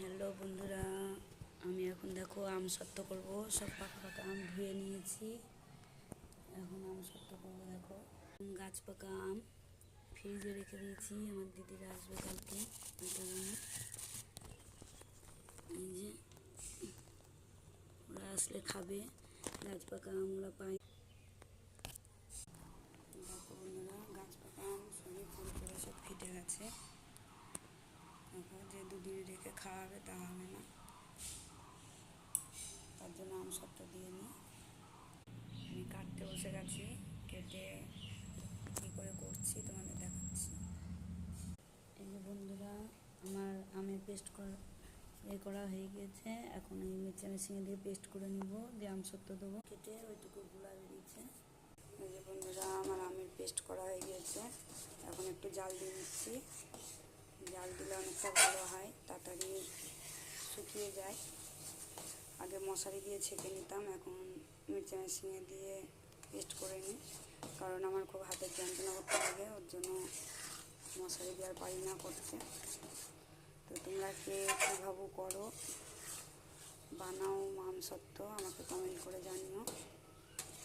Hello বন্ধুরা, আমি এখন দেখো আম সত্ত্ব করব। সব পাকা পাকা আম ধুয়ে নিয়েছি। এখন আম সত্ত্ব করবো। দেখো গাছ পাকা আম ফ্রিজে রেখে দিয়েছি, আমার দিদিরা আসবে কালকে। এই যে ওরা আসলে খাবে। গাছ পাকা আমগুলো পাই। দেখো বন্ধুরা, গাছ পাকা আম সবই পুরো সব কেটে গেছে। দেখো যে দুদিন রেখে খাওয়াবে তা হবে না, তার জন্য আম সত্ত্ব দিয়ে নিই। আমি কাটতে বসে গেছি, কেটে কী করে করছি তোমাদের দেখাচ্ছি। এই যে বন্ধুরা, আমার আমের পেস্ট করা হয়ে গিয়েছে। এখন এই মিক্সচার মেশিনে দিয়ে পেস্ট করে নিব, দিয়ে আম সত্ত্ব দেবো। কেটে ওইটুকু গুঁড়া বেরিয়েছে। এই যে বন্ধুরা, আমার আমের পেস্ট করা হয়ে গিয়েছে। এখন একটু জাল দিয়ে নিচ্ছি। জাল দিলে অনেকটা ভালো হয়, তাড়াতাড়ি শুকিয়ে যায়। আগে মশারি দিয়ে ছেঁকে নিতাম, এখন মিক্সচার মেশিনে দিয়ে পেস্ট করে নিই। কারণ আমার খুব হাতের যন্ত্রণা করতে লাগে, ওর জন্য মশারি দিয়ে আর পারি না করতে। তো তোমরা কে কীভাবে করো, বানাও আম সত্ত্ব, আমাকে কমেন্ট করে জানিও।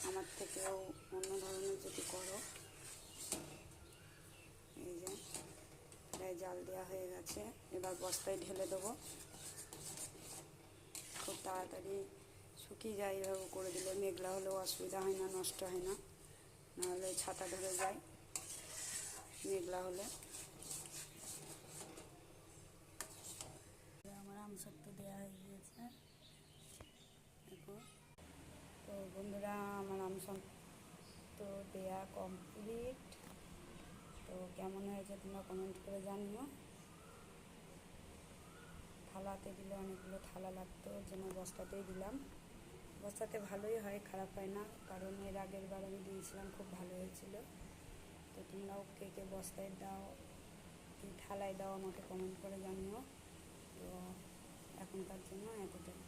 আমার থেকেও অন্য ধরনের যদি করো। এই যে প্রায় জাল দেওয়া হয়ে গেছে, এবার বস্তায় ঢেলে দেবো। খুব তাড়াতাড়ি শুকিয়ে যায়, এভাবে করে দিলে মেঘলা হলেও অসুবিধা হয় না, নষ্ট হয় না। নাহলে ছাতা ধরে যায় মেঘলা হলে। আমার আম সত্ত্ব দেওয়া হয়ে গিয়েছে দেখো। তো বন্ধুরা, আমার আম সত্ত্ব দেওয়া কমপ্লিট। তো কেমন হয়েছে তোমরা কমেন্ট করে জানিও। থালাতে দিলে অনেকগুলো থালা লাগতো, ওর জন্য বস্তাতেই দিলাম। বস্তাতে ভালোই হয়, খারাপ হয় না, কারণ এর আগের বার আমি দিয়েছিলাম, খুব ভালো হয়েছিল। তো তোমরাও কে কে বস্তায় দাও কি থালায় দাও আমাকে কমেন্ট করে জানিও। তো এখনকার জন্য এতটাই।